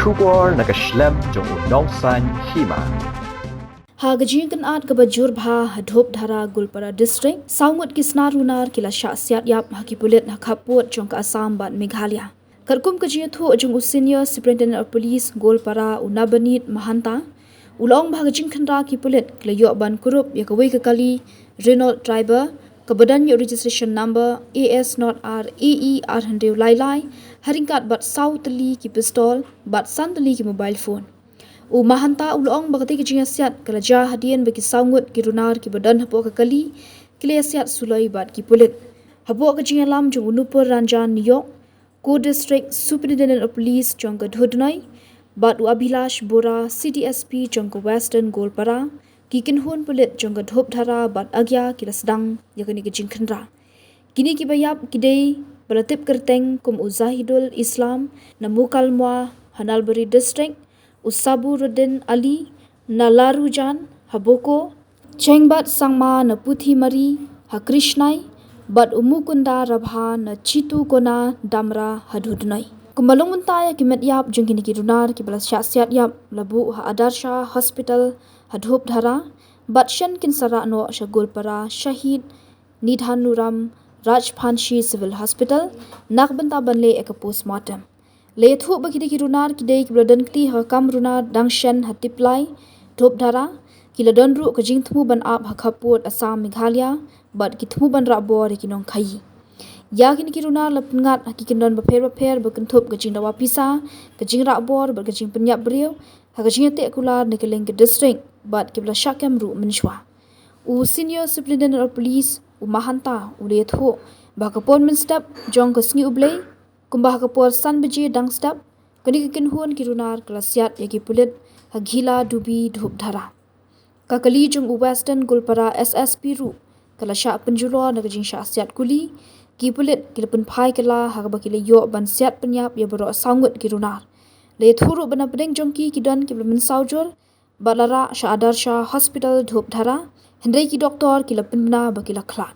Shubor nakaslem jong unongsan Hima. Hagajin kan at kabajur bha hadhop dhara Gulpara district Ngut ki Snar Runar kila Siat yap haki Pulit Khappud jong ka Assam-Meghalaya. Karkum kajiya thu jong senior superintendent of police Gulpara unabanit mahanta ulong bhagajin khandra ki Pulit kila yo ban kurup ya kawai kali Renault driver kabadan yo registration number AS not R AE R100 lai haringkat bat sautli ki pistol bat santli ki mobile phone. U mahanta ulong bagati ki Siat kalaja hadian bagi Ngut ki Runar ki badan hapo kali kile Siat sulai bat ki Pulit hapo ka lam jong unupur ranjan New York ko district superintendent of police jong ka dhudnai bat u Abhilash Bora CDSP jong ka Western Gulpara ki kinhun Pulit jong ka dhop dhara bat agya ki lasdang yakani ki khandra kini ki bayap kidei balatip kerteng kum uzahidul Islam na mukalmwa Hanalbari district Usaburuddin Ali na Larujan Haboko Chengbat Sangma na Puthi Mari ha Krishnai bat umukunda Rabha na Chitu Kona Damra Hadudnai Kumalong muntaya kimet yap jeng kini ki Runar ki balas Siat yap labu ha Adarsha Hospital hadhup dhara bat shen kin sara no sha Gulpara Shahid Nidhanuram Rajpanshi Civil Hospital nakbenta banle ek postmortem Lethu bagi ki Runar ki dei ki bladan kti ha kam Runar dangshan hatiplai dhop dhara ki ladon ru ka jing thmu ban ap ha Khappud Assam-Meghalaya bat ki thmu ban ra bor ki nong khai ya ki Runar lapngat ha ki kindon bapher bakan thup ka jing dawa pisa ka jing ra bor ba ka jing penyap brio ha ka jing te kular ne keleng ke district bat ki bla shakam ru menshwa u senior superintendent of police u mahanta u lethu ba ka pon min step jong ka sngi ublei kumbah kapur san beji dang step kani kin huan ki Runar kala Siat yaki Pulit hagila dubi dhup dhara kakali jong Western Gulpara SSP ru kala sha penjulo na jing sha Siat kuli ki Pulit kila pun phai kala hagba kila yo ban Siat penyap ya baro Ngut ki Runar le thuru bana pedeng jongki ki don kila min saujur balara sha Adarsha Hospital dhup dhara hendai ki doktor kila penna bakila khlat